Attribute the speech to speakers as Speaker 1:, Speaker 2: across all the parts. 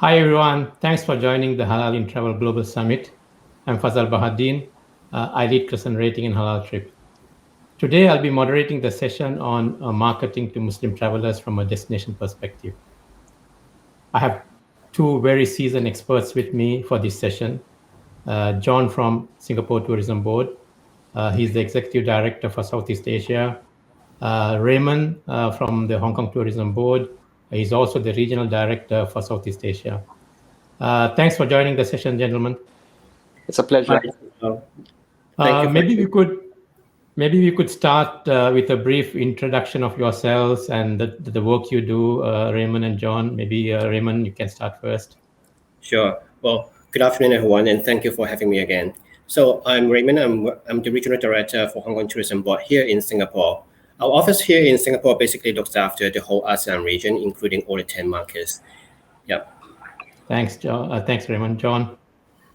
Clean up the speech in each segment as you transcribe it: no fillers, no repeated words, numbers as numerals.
Speaker 1: Hi everyone, thanks for joining the Halal in Travel Global Summit. I'm Fazal Bahadin. I lead Crescent Rating in Halal Trip. Today I'll be moderating the session on marketing to Muslim travelers from a destination perspective. I have two very seasoned experts with me for this session. John from Singapore Tourism Board. He's the Executive Director for Southeast Asia. Raymond from the Hong Kong Tourism Board. He's also the Regional Director for Southeast Asia. Thanks for joining the session, gentlemen.
Speaker 2: It's a pleasure.
Speaker 3: Thank you.
Speaker 1: Maybe we could start with a brief introduction of yourselves and the work you do, Raymond and John. Maybe Raymond, you can start first.
Speaker 3: Sure. Well, good afternoon, everyone, and thank you for having me again. So I'm Raymond. I'm the Regional Director for Hong Kong Tourism Board here in Singapore. Our office here in Singapore basically looks after the whole ASEAN region, including all the 10 markets. Yeah.
Speaker 1: Thanks, John. Thanks, Raymond. John.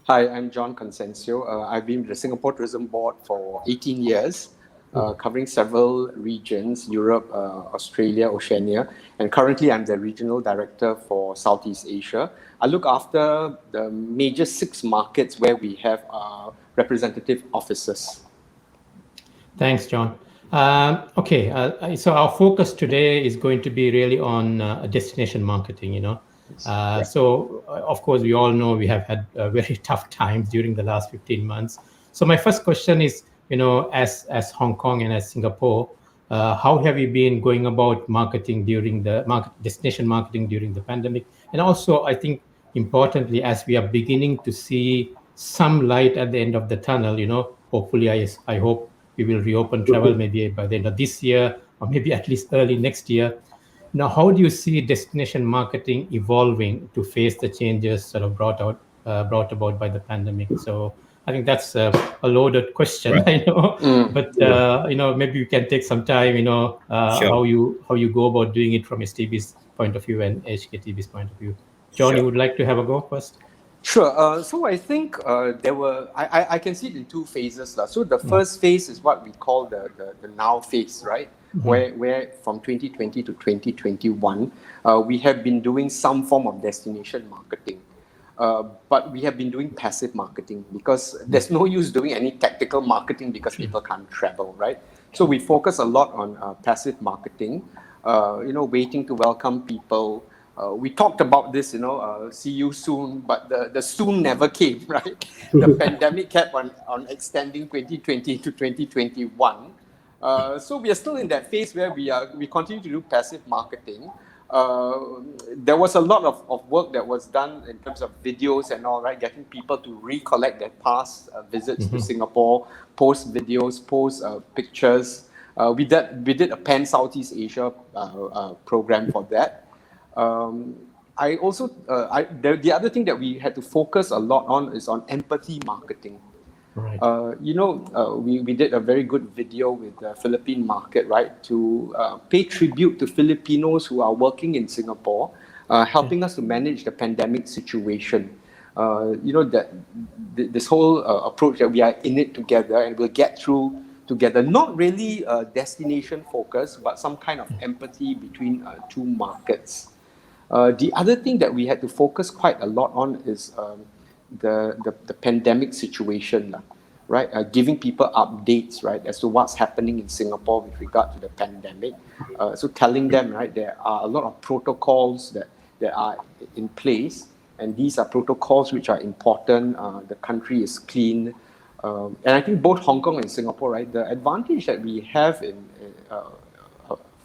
Speaker 2: Hi, I'm John Consencio. I've been with the Singapore Tourism Board for 18 years, covering several regions, Europe, Australia, Oceania, and currently I'm the Regional Director for Southeast Asia. I look after the major 6 markets where we have representative offices.
Speaker 1: Thanks, John. So our focus today is going to be really on destination marketing, So, of course, we all know we have had very tough times during the last 15 months. So my first question is, as Hong Kong and as Singapore, how have you been going about marketing during destination marketing during the pandemic? And also, I think, importantly, as we are beginning to see some light at the end of the tunnel, hopefully, I hope we will reopen travel maybe by the end of this year or maybe at least early next year. Now, how do you see destination marketing evolving to face the changes sort of brought about by the pandemic? So I think that's a loaded question, right. I know, but maybe you can take some time,
Speaker 3: Sure.
Speaker 1: how you go about doing it from STB's point of view and HKTB's point of view. John, You would like to have a go first?
Speaker 2: Sure. So I think I can see it in 2 phases. So the first phase is what we call the now phase, right? Mm-hmm. Where from 2020 to 2021, we have been doing some form of destination marketing. But we have been doing passive marketing because there's no use doing any tactical marketing because people can't travel, right? So we focus a lot on passive marketing, waiting to welcome people. We talked about this, see you soon, but the soon never came, right? The pandemic kept on extending 2020 to 2021. So we are still in that phase where we continue to do passive marketing. There was a lot of work that was done in terms of videos and all, right? Getting people to recollect their past visits to Singapore, post videos, post pictures. We did a Pan Southeast Asia program for that. The other thing that we had to focus a lot on is on empathy marketing.
Speaker 1: Right.
Speaker 2: We did a very good video with the Philippine market, right, to pay tribute to Filipinos who are working in Singapore, helping us to manage the pandemic situation. This whole approach that we are in it together and we'll get through together, not really destination focus, but some kind of empathy between 2 markets. The other thing that we had to focus quite a lot on is the pandemic situation, right? Giving people updates, right, as to what's happening in Singapore with regard to the pandemic. So telling them, right, there are a lot of protocols that are in place, and these are protocols which are important. The country is clean. And I think both Hong Kong and Singapore, right, the advantage that we have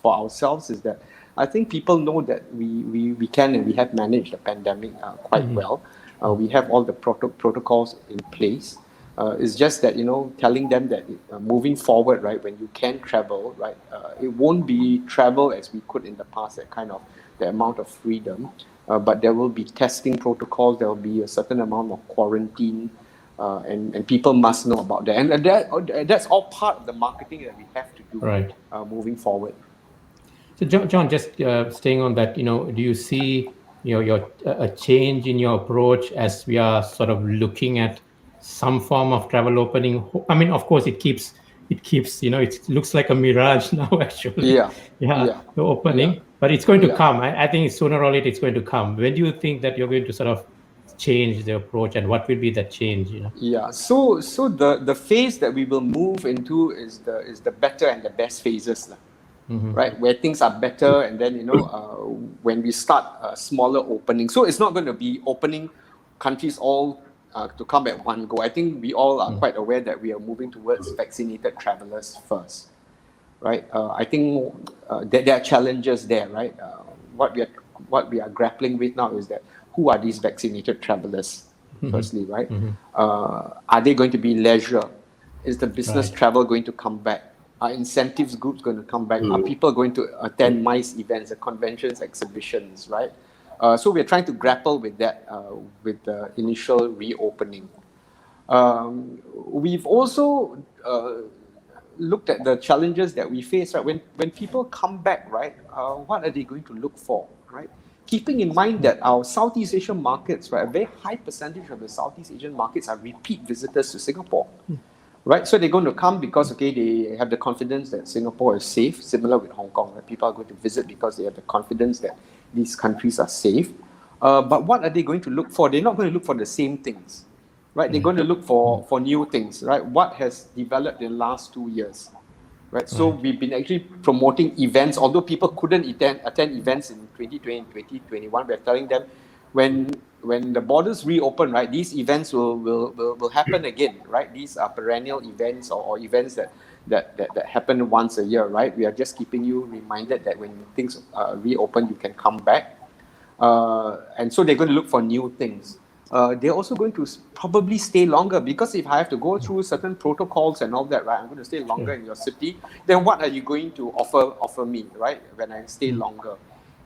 Speaker 2: for ourselves is that I think people know that we can and we have managed the pandemic quite well. We have all the protocols in place. It's just that, telling them that moving forward, right, when you can travel, right, it won't be travel as we could in the past, that kind of the amount of freedom. But there will be testing protocols, there will be a certain amount of quarantine, and people must know about that. And that's all part of the marketing that we have to do,
Speaker 1: right,
Speaker 2: moving forward.
Speaker 1: So John, just staying on that, do you see a change in your approach as we are sort of looking at some form of travel opening? I mean, of course, it keeps it looks like a mirage now, actually.
Speaker 2: Yeah.
Speaker 1: The opening. But it's going to
Speaker 2: Yeah.
Speaker 1: come. I think sooner or later it's going to come. When do you think that you're going to sort of change the approach, and what will be that change?
Speaker 2: Yeah. So the phase that we will move into is the better and the best phases, right? Where things are better, and then when we start a smaller opening. So it's not going to be opening countries all to come at one go. I think we all are quite aware that we are moving towards vaccinated travelers first, right? I think there are challenges there, right? What we are grappling with now is that who are these vaccinated travelers? Firstly, right? Are they going to be leisure? Is the business
Speaker 1: Right.
Speaker 2: travel going to come back? Are incentives groups going to come back? Are people going to attend MICE events, conventions, exhibitions, right? So we're trying to grapple with that with the initial reopening. We've also looked at the challenges that we face, right? When people come back, right, what are they going to look for, right? Keeping in mind that our Southeast Asian markets, right, a very high percentage of the Southeast Asian markets are repeat visitors to Singapore, right? So they're going to come because, okay, they have the confidence that Singapore is safe, similar with Hong Kong, right? People are going to visit because they have the confidence that these countries are safe. But what are they going to look for? They're not going to look for the same things, right? They're going to look for new things, right? What has developed in the last 2 years, right? So we've been actually promoting events, although people couldn't attend events in 2020 and 2021. We're telling them when the borders reopen, right, these events will happen again, right? These are perennial events or events that happen once a year, right? We are just keeping you reminded that when things reopen, you can come back. And so they're going to look for new things. They're also going to probably stay longer, because if I have to go through certain protocols and all that, right, I'm going to stay longer in your city, then what are you going to offer me, right, when I stay longer?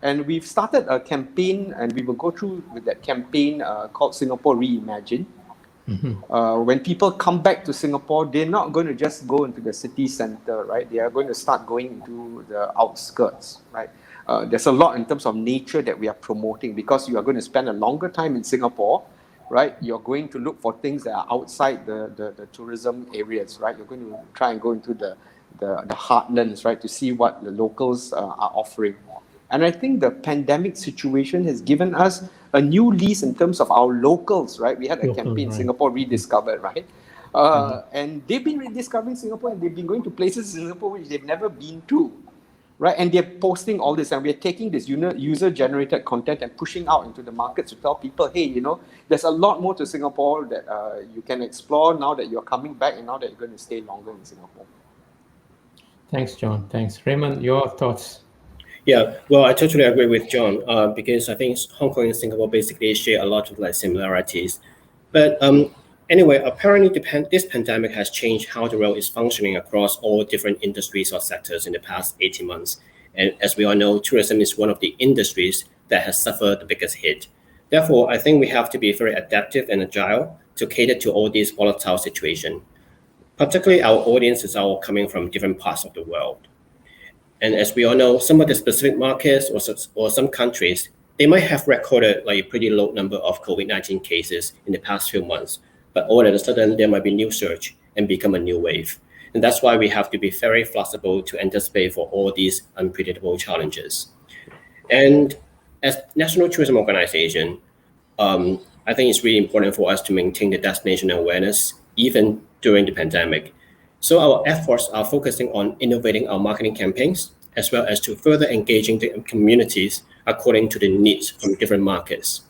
Speaker 2: And we've started a campaign, and we will go through with that campaign called Singapore Reimagine. When people come back to Singapore, they're not going to just go into the city center, right? They are going to start going into the outskirts, right? There's a lot in terms of nature that we are promoting, because you are going to spend a longer time in Singapore, right? You're going to look for things that are outside the tourism areas, right? You're going to try and go into the heartlands, right, to see what the locals are offering. And I think the pandemic situation has given us a new lease in terms of our locals, right? We had a campaign, Singapore Rediscovered, right? And they've been rediscovering Singapore, and they've been going to places in Singapore which they've never been to, right? And they're posting all this, and we're taking this user-generated content and pushing out into the markets to tell people, hey, there's a lot more to Singapore that you can explore now that you're coming back and now that you're going to stay longer in Singapore.
Speaker 1: Thanks, John. Thanks. Raymond, your thoughts?
Speaker 3: Yeah, well, I totally agree with John because I think Hong Kong and Singapore basically share a lot of similarities. But anyway, apparently this pandemic has changed how the world is functioning across all different industries or sectors in the past 18 months. And as we all know, tourism is one of the industries that has suffered the biggest hit. Therefore, I think we have to be very adaptive and agile to cater to all these volatile situations. Particularly, our audience is all coming from different parts of the world. And as we all know, some of the specific markets or some countries, they might have recorded a pretty low number of COVID-19 cases in the past few months, but all of a sudden there might be new surge and become a new wave. And that's why we have to be very flexible to anticipate for all these unpredictable challenges. And as National Tourism Organization, I think it's really important for us to maintain the destination awareness even during the pandemic. So our efforts are focusing on innovating our marketing campaigns, as well as to further engaging the communities according to the needs from different markets.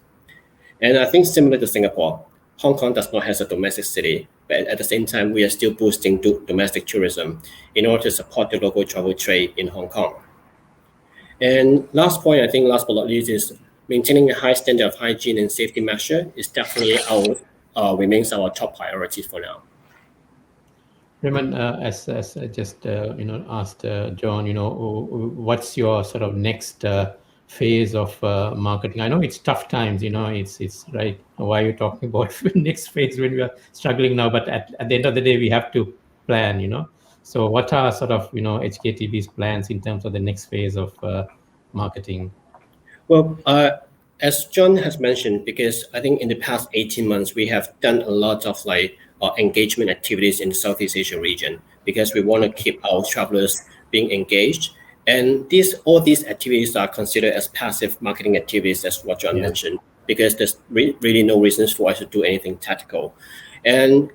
Speaker 3: And I think similar to Singapore, Hong Kong does not have a domestic city, but at the same time, we are still boosting domestic tourism in order to support the local travel trade in Hong Kong. And last point, I think last but not least, is maintaining a high standard of hygiene and safety measure is definitely remains our top priority for now.
Speaker 1: Raymond, as I just asked John, what's your sort of next phase of marketing? I know it's tough times, it's right. Why are you talking about next phase when we are struggling now? But at the end of the day, we have to plan, So what are sort of HKTB's plans in terms of the next phase of marketing?
Speaker 3: Well, as John has mentioned, because I think in the past 18 months we have done a lot of engagement activities in the Southeast Asia region, because we want to keep our travelers being engaged And all these activities are considered as passive marketing activities, as what John mentioned, because there's really no reasons for us to do anything tactical. And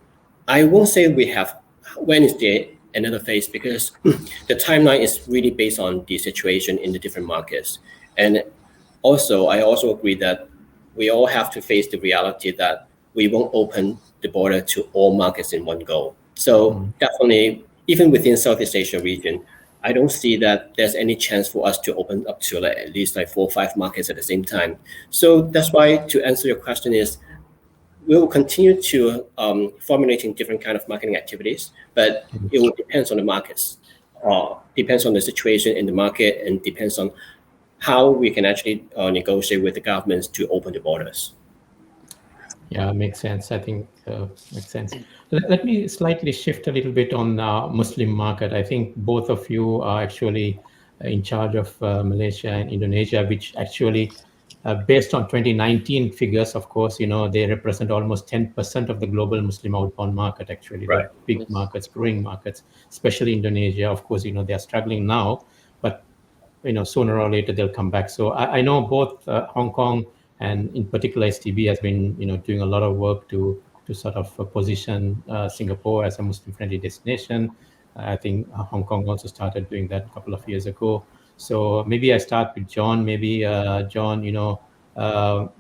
Speaker 3: I won't say we have, when is there another phase, because the timeline is really based on the situation in the different markets. And also, I also agree that we all have to face the reality that we won't open the border to all markets in one go. So definitely, even within Southeast Asia region, I don't see that there's any chance for us to open up to like at least like 4 or 5 markets at the same time. So that's why, to answer your question, is we will continue to formulating different kind of marketing activities, but it will depends on the markets, depends on the situation in the market, and depends on how we can actually negotiate with the governments to open the borders.
Speaker 1: Yeah, makes sense. I think makes sense. Let me slightly shift a little bit on Muslim market. I think both of you are actually in charge of Malaysia and Indonesia, which actually, based on 2019 figures, of course, they represent almost 10% of the global Muslim outbound market. Actually,
Speaker 3: Right.
Speaker 1: they're big markets, growing markets, especially Indonesia. Of course, they are struggling now, but sooner or later they'll come back. So I know both Hong Kong and in particular STB has been doing a lot of work to sort of position Singapore as a Muslim-friendly destination. I think Hong Kong also started doing that a couple of years ago. So maybe I start with John. Maybe John, how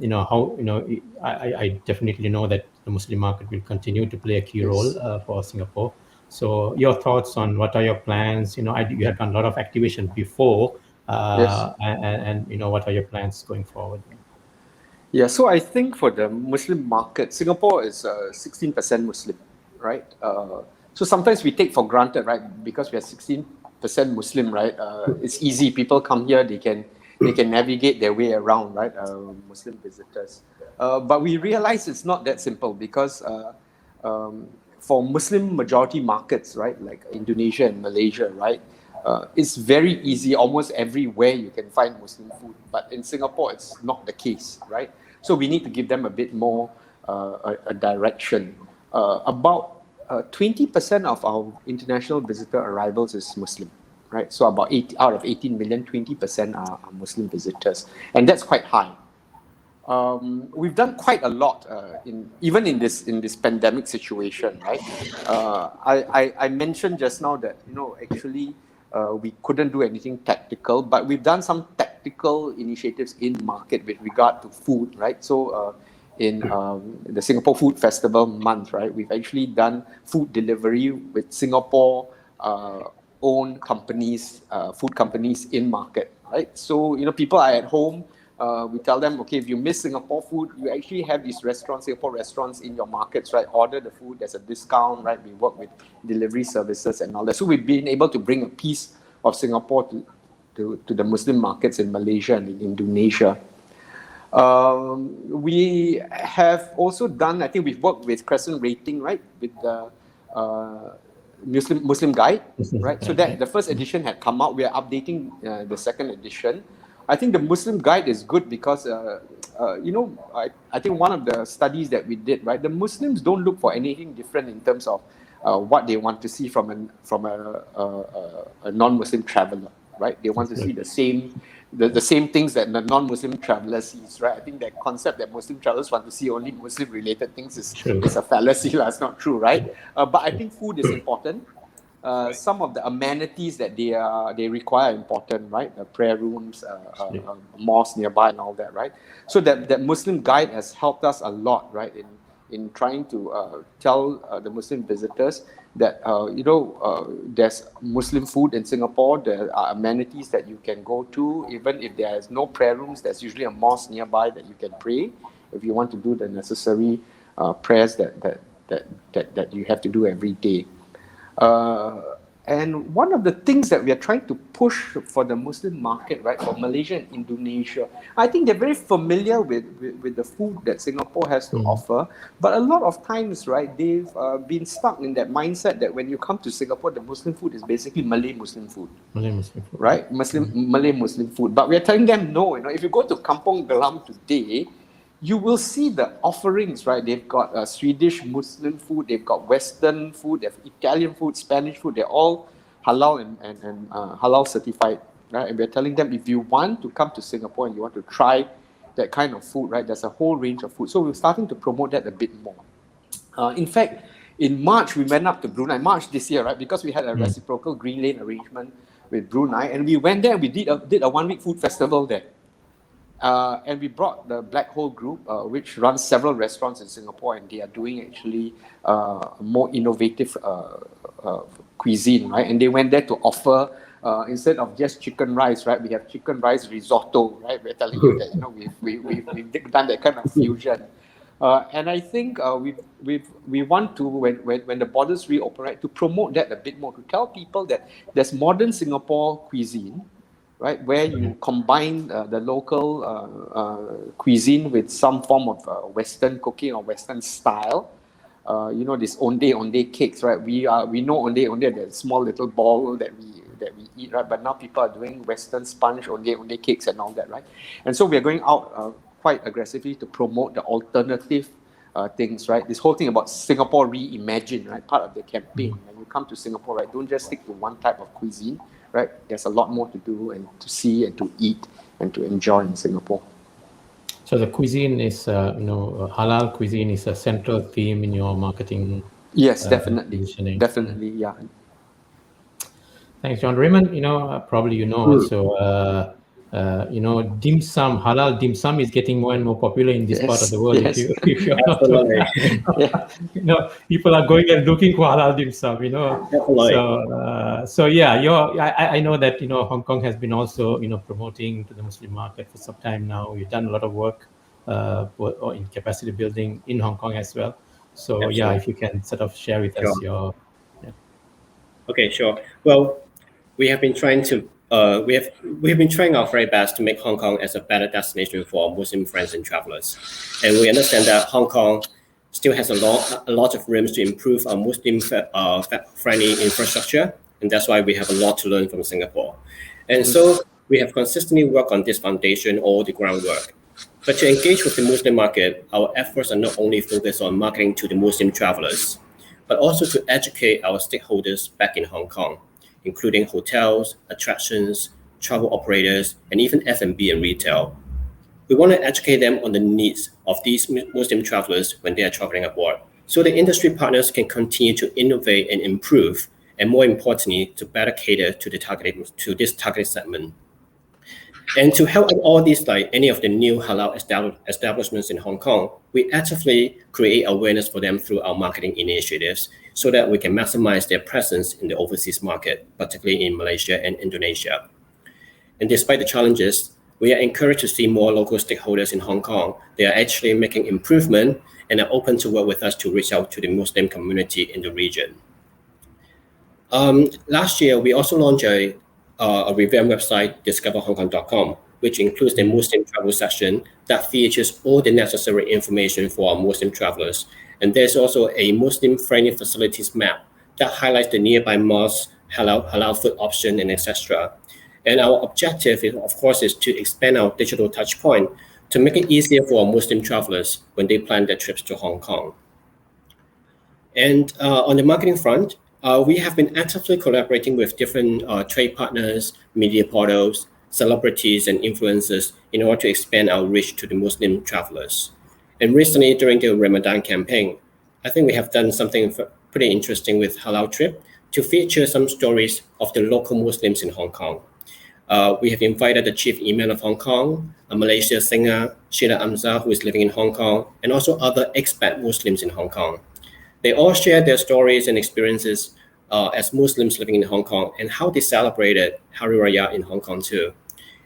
Speaker 1: I definitely know that the Muslim market will continue to play a key role for Singapore. So your thoughts on what are your plans? You had done a lot of activation before, and what are your plans going forward?
Speaker 2: Yeah, so I think for the Muslim market, Singapore is 16% Muslim, right? So sometimes we take for granted, right? Because we are 16% Muslim, right? It's easy. People come here, they can navigate their way around, right? Muslim visitors. But we realize it's not that simple because for Muslim majority markets, right, like Indonesia and Malaysia, right, it's very easy. Almost everywhere you can find Muslim food. But in Singapore, it's not the case, right? So we need to give them a bit more a direction. About 20% of our international visitor arrivals is Muslim, right? So about 8 out of 18 million, 20% are Muslim visitors. And that's quite high. We've done quite a lot even in this pandemic situation, right? I mentioned just now that actually we couldn't do anything tactical, but we've done some tactical initiatives in market with regard to food, right? So in the Singapore Food Festival month, right, we've actually done food delivery with Singapore own companies, food companies in market, right? So people are at home. We tell them, okay, if you miss Singapore food, you actually have these restaurants, Singapore restaurants in your markets, right? Order the food, there's a discount, right? We work with delivery services and all that. So we've been able to bring a piece of Singapore to the Muslim markets in Malaysia and in Indonesia. We have also done, I think we've worked with Crescent Rating, right? With the Muslim Guide, right? So that the first edition had come out. We are updating the second edition. I think the Muslim Guide is good because, I think one of the studies that we did, right, the Muslims don't look for anything different in terms of what they want to see from a non-Muslim traveler, right? They want to see the same things that the non-Muslim traveler sees, right? I think that concept that Muslim travelers want to see only Muslim-related things is a fallacy. That's not true, right? But I think food is important. Some of the amenities that they require are important, right? Prayer rooms, mosques nearby, and all that, right? So that Muslim Guide has helped us a lot, right? In trying to tell the Muslim visitors that there's Muslim food in Singapore. There are amenities that you can go to. Even if there is no prayer rooms, there's usually a mosque nearby that you can pray if you want to do the necessary prayers that you have to do every day. And one of the things that we are trying to push for the Muslim market, right, for Malaysia and Indonesia, I think they're very familiar with the food that Singapore has to offer. But a lot of times, right, they've been stuck in that mindset that when you come to Singapore, the Muslim food is basically Malay Muslim food.
Speaker 1: Malay Muslim food.
Speaker 2: Right? Malay Muslim food. But we are telling them, no, if you go to Kampong Glam today, you will see the offerings, right? They've got Swedish Muslim food, they've got Western food, they have Italian food, Spanish food. They're all halal and halal certified right? And we're telling them, if you want to come to Singapore and you want to try that kind of food, right, there's a whole range of food. So we're starting to promote that a bit more. In fact, in March, we went up to Brunei, March this year, right, because we had a reciprocal Green Lane arrangement with Brunei, and we went there and we did a 1 week food festival there. And we brought the Black Hole Group, which runs several restaurants in Singapore, and they are doing actually more innovative cuisine, right? And they went there to offer, instead of just chicken rice, right? We have chicken rice risotto, right? We're telling you that, we've done that kind of fusion. And I think we want to, when the borders reopen, right, to promote that a bit more, to tell people that there's modern Singapore cuisine, right, where you combine the local cuisine with some form of Western cooking or Western style. This onde cakes, right? We know onde, the small little ball that we eat, right? But now people are doing Western sponge onde cakes and all that, right? And so we are going out quite aggressively to promote the alternative things, right? This whole thing about Singapore Reimagined, right? Part of the campaign. When you come to Singapore, right, don't just stick to one type of cuisine, right? There's a lot more to do and to see and to eat and to enjoy in Singapore.
Speaker 1: So the cuisine is, halal cuisine is a central theme in your marketing.
Speaker 2: Yes, definitely.
Speaker 1: Positioning.
Speaker 2: Definitely, yeah.
Speaker 1: Thanks, John. Raymond, probably also, dim sum, halal dim sum is getting more and more popular in this part of the world.
Speaker 2: Yes.
Speaker 1: If you're not, people are going and looking for halal dim sum. So yeah, I know that Hong Kong has been also promoting to the Muslim market for some time now. You've done a lot of work in capacity building in Hong Kong as well. So absolutely. Yeah, if you can sort of share with us your. Yeah.
Speaker 3: Okay, sure. Well, we have been trying to. We have been trying our very best to make Hong Kong as a better destination for Muslim friends and travelers, and we understand that Hong Kong still has a lot of rooms to improve our Muslim friendly infrastructure, and that's why we have a lot to learn from Singapore. And so we have consistently worked on this foundation, all the groundwork. But to engage with the Muslim market, our efforts are not only focused on marketing to the Muslim travelers, but also to educate our stakeholders back in Hong Kong, including hotels, attractions, travel operators, and even F&B and retail. We want to educate them on the needs of these Muslim travelers when they are traveling abroad, so the industry partners can continue to innovate and improve, and more importantly, to better cater to this targeted segment. And to help all these, like any of the new halal establishments in Hong Kong, we actively create awareness for them through our marketing initiatives so that we can maximize their presence in the overseas market, particularly in Malaysia and Indonesia. And despite the challenges, we are encouraged to see more local stakeholders in Hong Kong. They are actually making improvement and are open to work with us to reach out to the Muslim community in the region. Last year, we also launched a revamped website, discoverhongkong.com, which includes the Muslim travel section that features all the necessary information for our Muslim travelers. And there's also a Muslim-friendly facilities map that highlights the nearby mosques, halal food option, and etc. And our objective, of course, is to expand our digital touchpoint to make it easier for our Muslim travelers when they plan their trips to Hong Kong. And on the marketing front, we have been actively collaborating with different trade partners, media portals, celebrities, and influencers in order to expand our reach to the Muslim travelers. And recently, during the Ramadan campaign, I think we have done something pretty interesting with Halal Trip to feature some stories of the local Muslims in Hong Kong. We have invited the chief imam of Hong Kong, a Malaysia singer, Sheila Amza, who is living in Hong Kong, and also other expat Muslims in Hong Kong. They all shared their stories and experiences as Muslims living in Hong Kong and how they celebrated Hari Raya in Hong Kong too.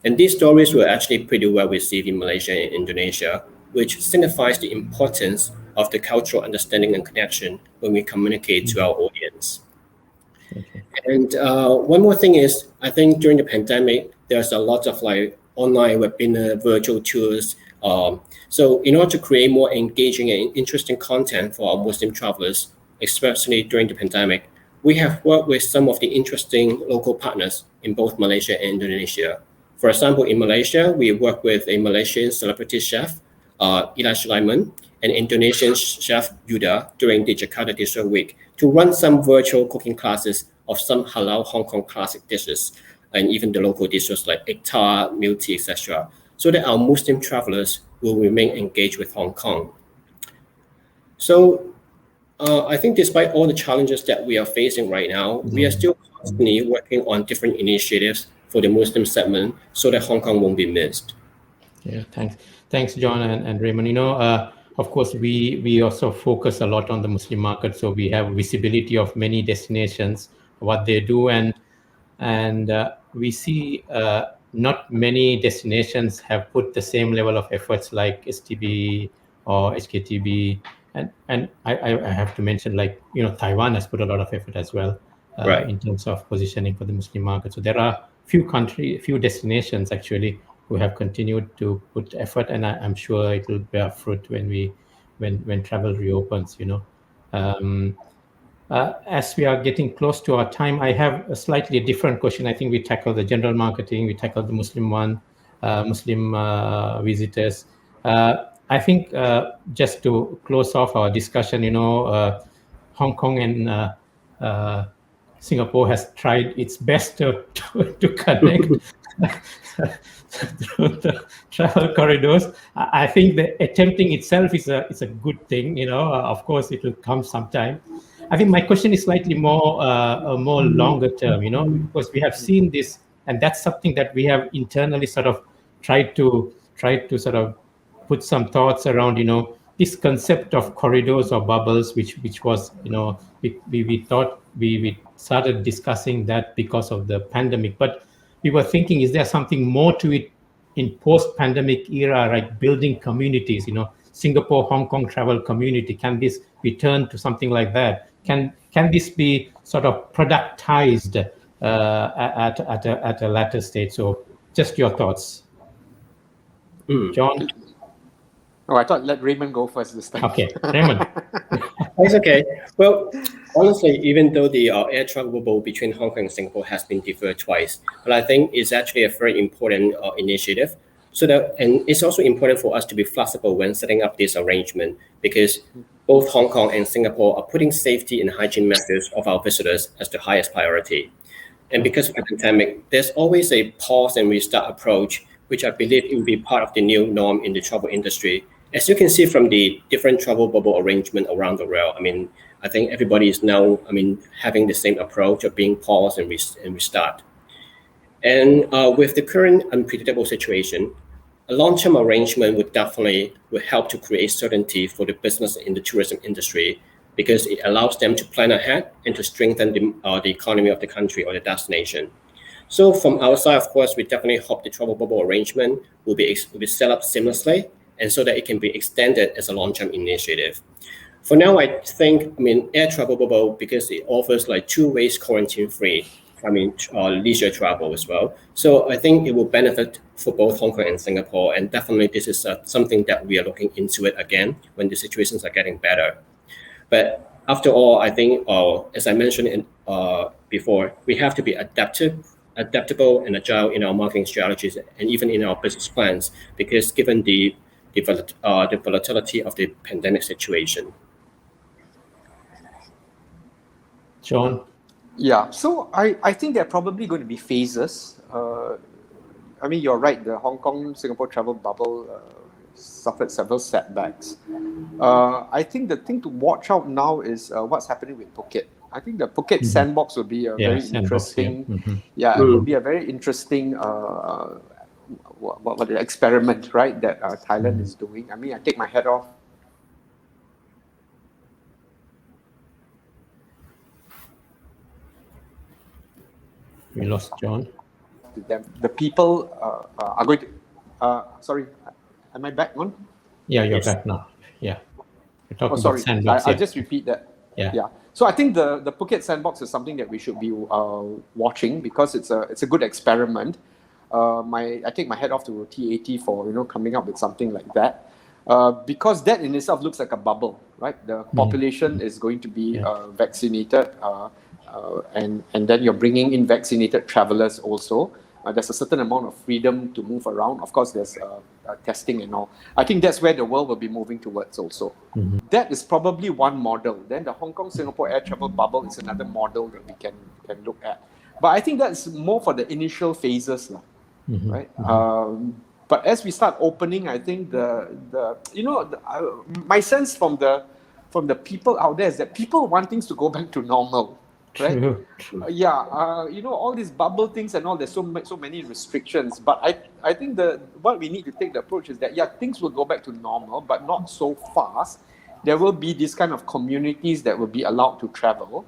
Speaker 3: And these stories were actually pretty well received in Malaysia and Indonesia, which signifies the importance of the cultural understanding and connection when we communicate to our audience. Okay. And one more thing is, I think during the pandemic, there's a lot of like online webinar, virtual tours. So in order to create more engaging and interesting content for our Muslim travelers, especially during the pandemic, we have worked with some of the interesting local partners in both Malaysia and Indonesia. For example, in Malaysia, we work with a Malaysian celebrity chef, Eli Sulaiman, and Indonesian chef Yuda during the Jakarta Dessert Week to run some virtual cooking classes of some halal Hong Kong classic dishes. and even the local dishes like egg tart, milk tea, etc., so that our Muslim travelers will remain engaged with Hong Kong. So I think despite all the challenges that we are facing right now, we are still constantly working on different initiatives for the Muslim segment so that Hong Kong won't be missed.
Speaker 1: Yeah, thanks, John and Raymond. Of course, we also focus a lot on the Muslim market, so we have visibility of many destinations, what they do, and we see not many destinations have put the same level of efforts like STB or HKTB, and I have to mention, like, Taiwan has put a lot of effort as well
Speaker 3: Right.
Speaker 1: in terms of positioning for the Muslim market. So there are few destinations actually who have continued to put effort, and I'm sure it will bear fruit when travel reopens. As we are getting close to our time, I have a slightly different question. I think we tackled the general marketing, we tackled the Muslim one, Muslim visitors. I think just to close off our discussion, Hong Kong and Singapore has tried its best to connect through the travel corridors. I think the attempting itself is a good thing. Of course, it will come sometime. I think my question is slightly more longer term, because we have seen this, and that's something that we have internally sort of tried to sort of put some thoughts around, this concept of corridors or bubbles, which was, we thought we started discussing that because of the pandemic, but we were thinking, is there something more to it in post-pandemic era, like building communities, Singapore, Hong Kong travel community? Can this be turned to something like that? Can this be sort of productized at a later stage? So just your thoughts. John?
Speaker 2: Oh, I thought let Raymond go first this time.
Speaker 1: Okay, Raymond.
Speaker 3: It's okay. Well, honestly, even though the air travel bubble between Hong Kong and Singapore has been deferred twice, but I think it's actually a very important initiative. And it's also important for us to be flexible when setting up this arrangement, because both Hong Kong and Singapore are putting safety and hygiene measures of our visitors as the highest priority. And because of the pandemic, there's always a pause and restart approach, which I believe it will be part of the new norm in the travel industry. As you can see from the different travel bubble arrangement around the world, I think everybody is now, having the same approach of being paused and restart. And with the current unpredictable situation, a long-term arrangement would help to create certainty for the business in the tourism industry, because it allows them to plan ahead and to strengthen the economy of the country or the destination. So from our side, of course, we definitely hope the travel bubble arrangement will be set up seamlessly, and so that it can be extended as a long-term initiative. For now, I think, air travel bubble, because it offers like 2 ways quarantine-free, leisure travel as well. So I think it will benefit for both Hong Kong and Singapore, and definitely this is something that we are looking into it again when the situations are getting better. But after all, I think, as I mentioned before, we have to be adaptable and agile in our marketing strategies and even in our business plans, because given the volatility of the pandemic situation.
Speaker 1: John?
Speaker 2: Yeah, so I think there are probably going to be phases. You're right, the Hong Kong-Singapore travel bubble suffered several setbacks. I think the thing to watch out now is what's happening with Phuket. I think the Phuket sandbox will be a very interesting, it will be a very interesting what experiment, right, that Thailand is doing. I take my hat off.
Speaker 1: We lost John.
Speaker 2: To them, the people are going to. Sorry, am I back on?
Speaker 1: Yeah, you're back now. Yeah, we're talking
Speaker 2: sorry.
Speaker 1: about sandbox.
Speaker 2: I'll just repeat that. Yeah. So I think the Phuket sandbox is something that we should be watching, because it's a good experiment. I take my hat off to TAT for coming up with something like that, because that in itself looks like a bubble, right? The population is going to be vaccinated, and then you're bringing in vaccinated travelers also. There's a certain amount of freedom to move around. Of course, there's testing and all. I think that's where the world will be moving towards also. That is probably one model. Then the Hong Kong-Singapore air travel bubble is another model that we can look at. But I think that's more for the initial phases, right? But as we start opening, I think my sense from the people out there is that people want things to go back to normal, right?
Speaker 1: True.
Speaker 2: All these bubble things and all, there's so many restrictions. But I think what we need to take the approach is that, things will go back to normal, but not so fast. There will be this kind of communities that will be allowed to travel.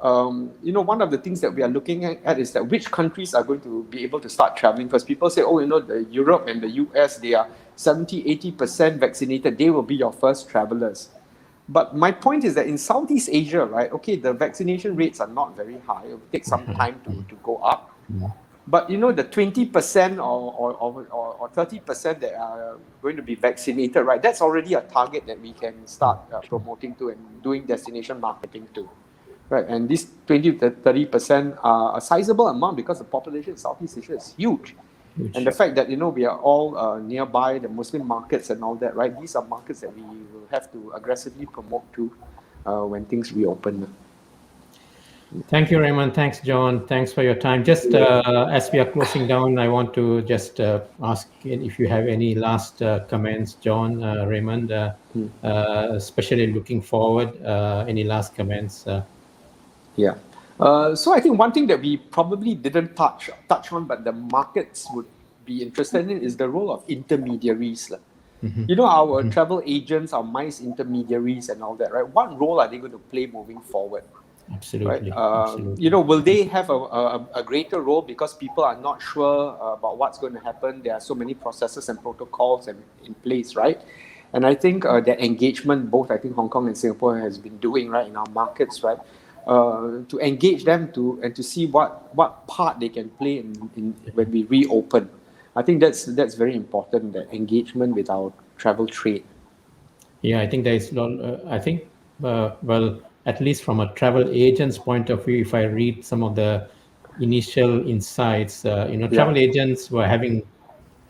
Speaker 2: One of the things that we are looking at is that which countries are going to be able to start traveling. Because people say, the Europe and the US, they are 70-80% vaccinated. They will be your first travelers. But my point is that in Southeast Asia, right, okay, the vaccination rates are not very high. It will take some time to go up. But the 20% or 30% that are going to be vaccinated, right, that's already a target that we can start promoting to and doing destination marketing to. Right, and these 20 to 30% are a sizable amount because the population in Southeast Asia is huge. And the fact that, we are all nearby the Muslim markets and all that, right? These are markets that we will have to aggressively promote to when things reopen.
Speaker 1: Thank you, Raymond. Thanks, John. Thanks for your time. Just as we are closing down, I want to just ask if you have any last comments, John, Raymond, especially looking forward, any last comments?
Speaker 2: So I think one thing that we probably didn't touch on, but the markets would be interested in, is the role of intermediaries. Our travel agents, our MICE intermediaries and all that, right? What role are they going to play moving forward?
Speaker 1: Absolutely.
Speaker 2: Right?
Speaker 1: Absolutely.
Speaker 2: Will they have a greater role because people are not sure about what's going to happen? There are so many processes and protocols in place, right? And I think that engagement, both I think Hong Kong and Singapore has been doing, right, in our markets, right? To engage them and to see what part they can play in when we reopen. I think that's very important, that engagement with our travel trade.
Speaker 1: Yeah, I think there is at least from a travel agent's point of view, if I read some of the initial insights, travel agents were having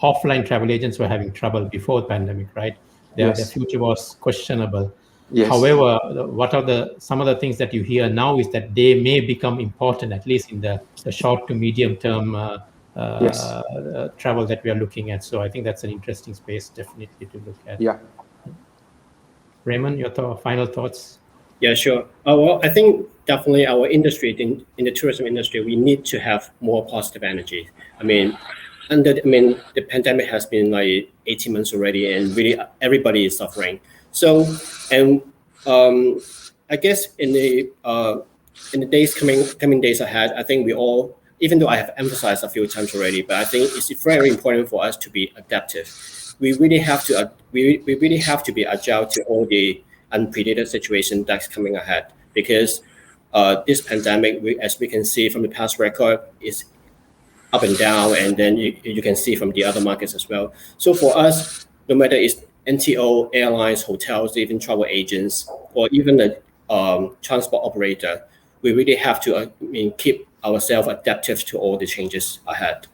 Speaker 1: offline travel agents were having trouble before the pandemic, right? Their future was questionable. Yes. However, what are some of the things that you hear now is that they may become important, at least in the short to medium term travel that we are looking at. So I think that's an interesting space definitely to look at.
Speaker 2: Yeah.
Speaker 1: Raymond, your final thoughts?
Speaker 3: Yeah, sure. Well, I think definitely our industry, in the tourism industry, we need to have more positive energy. The pandemic has been like 18 months already, and really everybody is suffering. So, and I guess in the days coming days ahead, I think we all, even though I have emphasized a few times already, but I think it's very important for us to be adaptive. We really have to be agile to all the unpredicted situation that's coming ahead, because this pandemic, as we can see from the past record, is up and down, and then you can see from the other markets as well. So for us, no matter it's NTO, airlines, hotels, even travel agents, or even the transport operator, we really have to keep ourselves adaptive to all the changes ahead.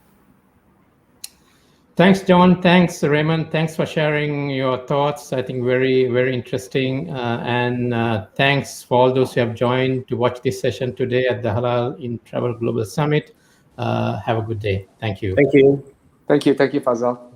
Speaker 1: Thanks, John. Thanks, Raymond. Thanks for sharing your thoughts. I think very, very interesting. And thanks for all those who have joined to watch this session today at the Halal in Travel Global Summit. Have a good day. Thank you.
Speaker 3: Thank you.
Speaker 2: Thank you. Thank you, Fazal.